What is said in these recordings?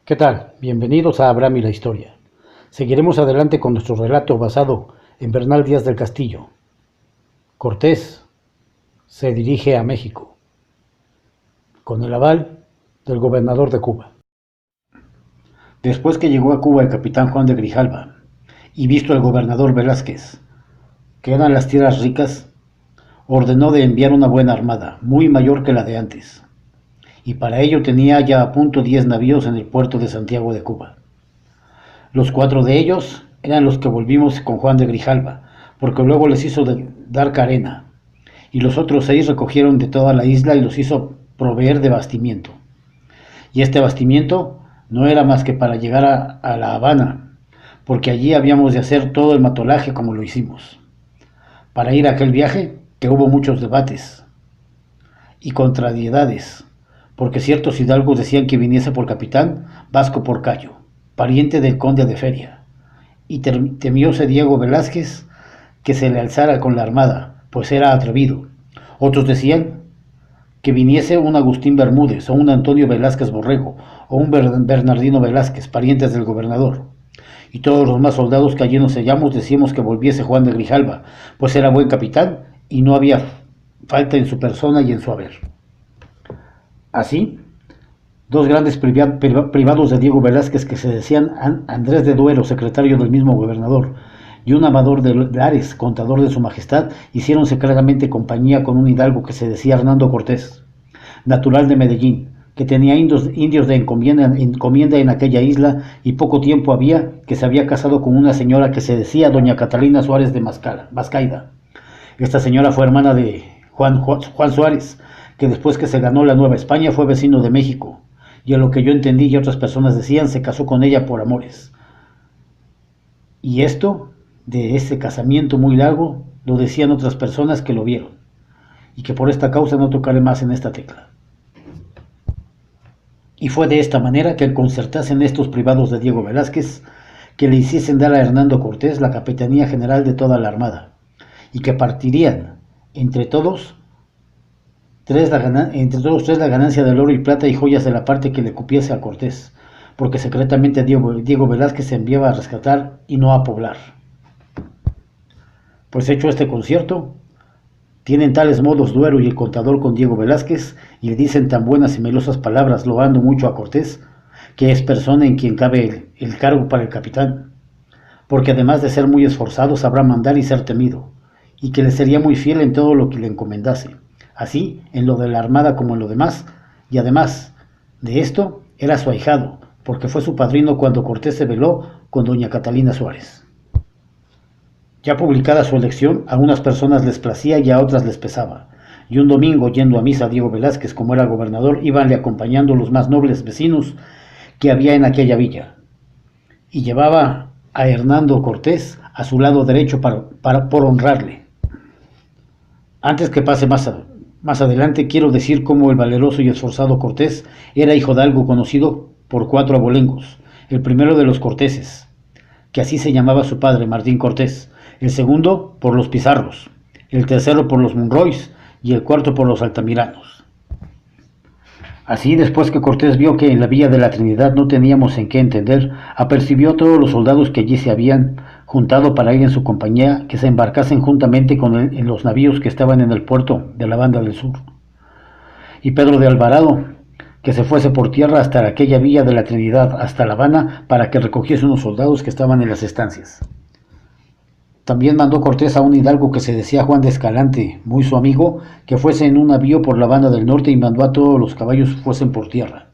¿Qué tal? Bienvenidos a Abraham y la Historia. Seguiremos adelante con nuestro relato basado en Bernal Díaz del Castillo. Cortés se dirige a México, con el aval del gobernador de Cuba. Después que llegó a Cuba el capitán Juan de Grijalva, y visto al gobernador Velázquez, que eran las tierras ricas, ordenó de enviar una buena armada, muy mayor que la de antes, y para ello tenía ya a punto 10 navíos en el puerto de Santiago de Cuba. Los 4 de ellos eran los que volvimos con Juan de Grijalva, porque luego les hizo dar carena, y los otros 6 recogieron de toda la isla y los hizo proveer de bastimiento. Y este bastimiento no era más que para llegar a La Habana, porque allí habíamos de hacer todo el matolaje como lo hicimos. Para ir a aquel viaje, que hubo muchos debates y contrariedades, porque ciertos hidalgos decían que viniese por capitán Vasco Porcayo, pariente del conde de Feria, y temióse Diego Velázquez que se le alzara con la armada, pues era atrevido. Otros decían que viniese un Agustín Bermúdez, o un Antonio Velázquez Borrego, o un Bernardino Velázquez, parientes del gobernador. Y todos los más soldados que allí nos hallamos decíamos que volviese Juan de Grijalva, pues era buen capitán y no había falta en su persona y en su haber. Así, 2 grandes privados de Diego Velázquez que se decían Andrés de Duero, secretario del mismo gobernador, y un Amador de Lares, contador de su majestad, hicieron secretamente compañía con un hidalgo que se decía Hernando Cortés, natural de Medellín, que tenía indios de encomienda en aquella isla, y poco tiempo había que se había casado con una señora que se decía doña Catalina Suárez de Mascaida. Esta señora fue hermana de Juan Suárez, que después que se ganó la Nueva España fue vecino de México, y a lo que yo entendí y otras personas decían, se casó con ella por amores. Y esto, de este casamiento muy largo, lo decían otras personas que lo vieron, y que por esta causa no tocaré más en esta tecla. Y fue de esta manera que concertasen estos privados de Diego Velázquez que le hiciesen dar a Hernando Cortés la capitanía general de toda la armada, y que partirían entre todos tres la ganancia del oro y plata y joyas de la parte que le cupiese a Cortés, porque secretamente Diego Velázquez se enviaba a rescatar y no a poblar. Pues hecho este concierto, tienen tales modos Duero y el contador con Diego Velázquez, y le dicen tan buenas y melosas palabras loando mucho a Cortés, que es persona en quien cabe el cargo para el capitán, porque además de ser muy esforzado sabrá mandar y ser temido, y que le sería muy fiel en todo lo que le encomendase, así en lo de la armada como en lo demás, y además de esto era su ahijado, porque fue su padrino cuando Cortés se veló con doña Catalina Suárez. Ya publicada su elección, a unas personas les placía y a otras les pesaba, y un domingo, yendo a misa Diego Velázquez como era gobernador, íbanle acompañando los más nobles vecinos que había en aquella villa, y llevaba a Hernando Cortés a su lado derecho por honrarle. Antes que pase más adelante, quiero decir cómo el valeroso y esforzado Cortés era hijo de algo conocido por 4 abolengos, el primero de los Corteses, que así se llamaba su padre, Martín Cortés, el segundo por los Pizarros, el tercero por los Monroys y el cuarto por los Altamiranos. Así, después que Cortés vio que en la villa de la Trinidad no teníamos en qué entender, apercibió a todos los soldados que allí se habían juntado para ir en su compañía, que se embarcasen juntamente con él en los navíos que estaban en el puerto de la Banda del Sur. Y Pedro de Alvarado, que se fuese por tierra hasta aquella villa de la Trinidad, hasta La Habana, para que recogiese unos soldados que estaban en las estancias. También mandó Cortés a un hidalgo que se decía Juan de Escalante, muy su amigo, que fuese en un navío por la Banda del Norte, y mandó a todos los caballos fuesen por tierra.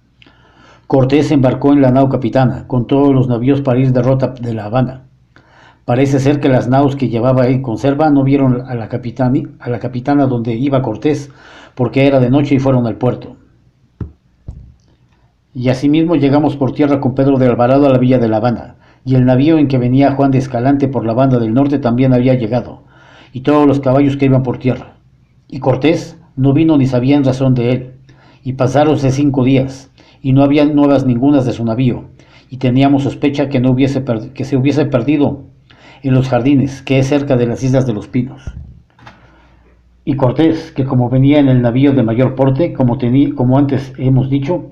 Cortés embarcó en la nao capitana, con todos los navíos para ir de rota de La Habana. Parece ser que las naos que llevaba en conserva no vieron a la capitana donde iba Cortés, porque era de noche y fueron al puerto. Y asimismo llegamos por tierra con Pedro de Alvarado a la villa de La Habana, y el navío en que venía Juan de Escalante por la Banda del Norte también había llegado, y todos los caballos que iban por tierra. Y Cortés no vino ni sabía en razón de él, y pasáronse 5 días, y no había nuevas ningunas de su navío, y teníamos sospecha que se hubiese perdido en los jardines, que es cerca de las Islas de los Pinos. Y Cortés, que como venía en el navío de mayor porte, como antes hemos dicho,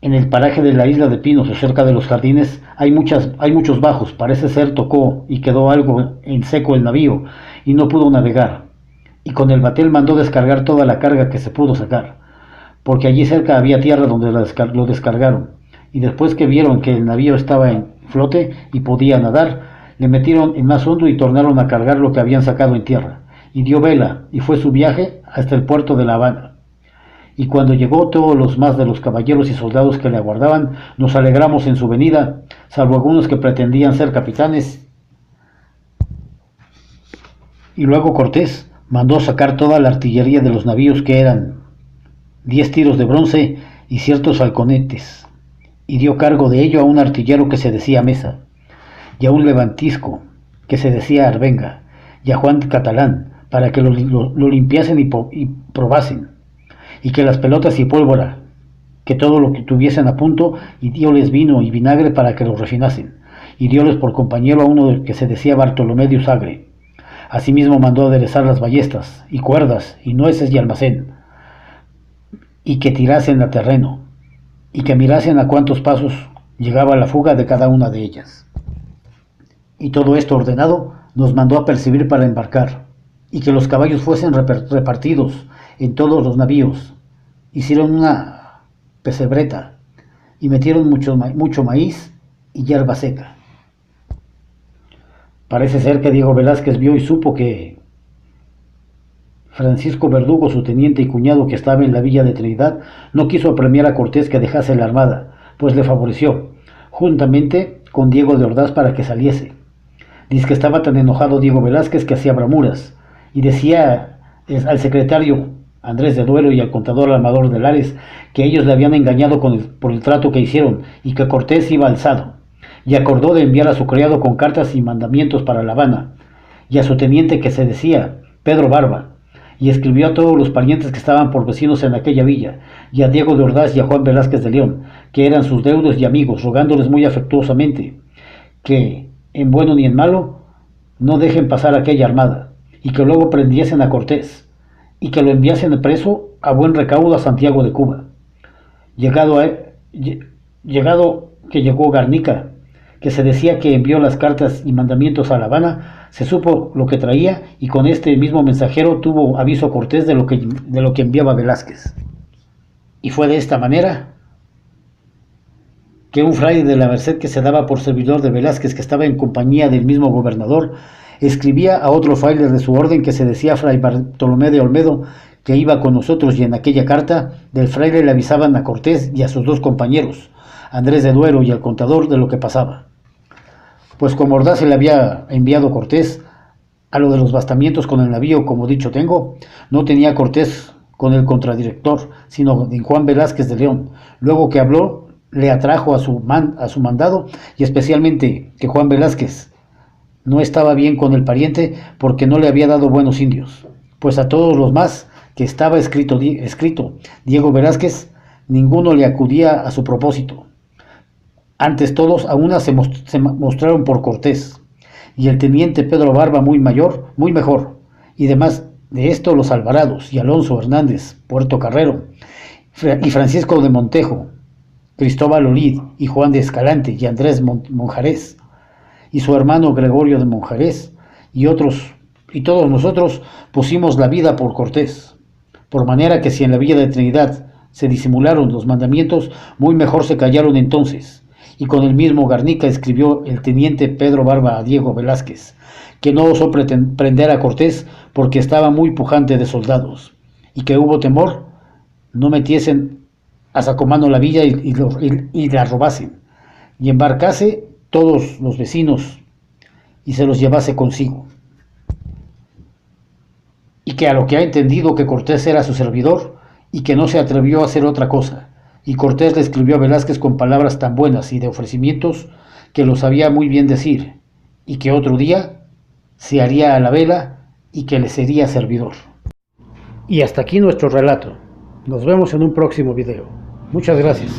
En el paraje de la isla de Pinos o cerca de los jardines hay muchos bajos. Parece ser tocó y quedó algo en seco el navío y no pudo navegar. Y con el batel mandó descargar toda la carga que se pudo sacar, porque allí cerca había tierra donde lo descargaron. Y después que vieron que el navío estaba en flote y podía nadar, le metieron en más hondo y tornaron a cargar lo que habían sacado en tierra. Y dio vela y fue su viaje hasta el puerto de La Habana. Y cuando llegó, todos los más de los caballeros y soldados que le aguardaban, nos alegramos en su venida, salvo algunos que pretendían ser capitanes. Y luego Cortés mandó sacar toda la artillería de los navíos, que eran 10 tiros de bronce y ciertos falconetes, y dio cargo de ello a un artillero que se decía Mesa, y a un levantisco que se decía Arbenga, y a Juan Catalán, para que lo limpiasen y probasen, y que las pelotas y pólvora, que todo lo que tuviesen a punto, y dióles vino y vinagre para que lo refinasen, y dióles por compañero a uno que se decía Bartolomé de Usagre. Asimismo mandó aderezar las ballestas, y cuerdas, y nueces y almacén, y que tirasen a terreno, y que mirasen a cuántos pasos llegaba la fuga de cada una de ellas. Y todo esto ordenado, nos mandó apercibir para embarcar, y que los caballos fuesen repartidos en todos los navíos. Hicieron una pesebreta y metieron mucho maíz y hierba seca. Parece ser que Diego Velázquez vio y supo que Francisco Verdugo, su teniente y cuñado que estaba en la villa de Trinidad, no quiso apremiar a Cortés que dejase la armada, pues le favoreció, juntamente con Diego de Ordaz, para que saliese. Dice que estaba tan enojado Diego Velázquez que hacía bramuras, y decía al secretario Andrés de Duero y al contador Amador de Lares que ellos le habían engañado por el trato que hicieron, y que Cortés iba alzado, y acordó de enviar a su criado con cartas y mandamientos para La Habana, y a su teniente que se decía Pedro Barba, y escribió a todos los parientes que estaban por vecinos en aquella villa, y a Diego de Ordaz y a Juan Velázquez de León, que eran sus deudos y amigos, rogándoles muy afectuosamente que, en bueno ni en malo, no dejen pasar aquella armada, y que luego prendiesen a Cortés, y que lo enviasen preso a buen recaudo a Santiago de Cuba. Llegado que llegó Garnica, que se decía que envió las cartas y mandamientos a La Habana, se supo lo que traía, y con este mismo mensajero tuvo aviso Cortés de lo que enviaba Velázquez. Y fue de esta manera que un fraile de la Merced, que se daba por servidor de Velázquez, que estaba en compañía del mismo gobernador, escribía a otro fraile de su orden que se decía Fray Bartolomé de Olmedo, que iba con nosotros, y en aquella carta del fraile le avisaban a Cortés y a sus dos compañeros, Andrés de Duero y al contador, de lo que pasaba. Pues como Ordaz se le había enviado Cortés a lo de los bastamientos con el navío, como dicho tengo, no tenía Cortés con el contradirector, sino de Juan Velázquez de León. Luego que habló, le atrajo a su mandado, y especialmente que Juan Velázquez no estaba bien con el pariente porque no le había dado buenos indios, pues a todos los más que estaba escrito Diego Velázquez, ninguno le acudía a su propósito. Antes todos a una se mostraron por Cortés, y el teniente Pedro Barba muy mejor, y demás de esto los Alvarados y Alonso Hernández, Puerto Carrero, y Francisco de Montejo, Cristóbal Olid y Juan de Escalante y Andrés Monjarés, y su hermano Gregorio de Monjarés, y otros, y todos nosotros pusimos la vida por Cortés, por manera que si en la villa de Trinidad se disimularon los mandamientos, muy mejor se callaron entonces. Y con el mismo Garnica escribió el teniente Pedro Barba a Diego Velázquez, que no osó prender a Cortés porque estaba muy pujante de soldados, y que hubo temor no metiesen a sacomano la villa y la robasen, y embarcase todos los vecinos y se los llevase consigo. Y que a lo que ha entendido que Cortés era su servidor, y que no se atrevió a hacer otra cosa, y Cortés le escribió a Velázquez con palabras tan buenas y de ofrecimientos que lo sabía muy bien decir, y que otro día se haría a la vela y que le sería servidor. Y hasta aquí nuestro relato. Nos vemos en un próximo video. Muchas gracias.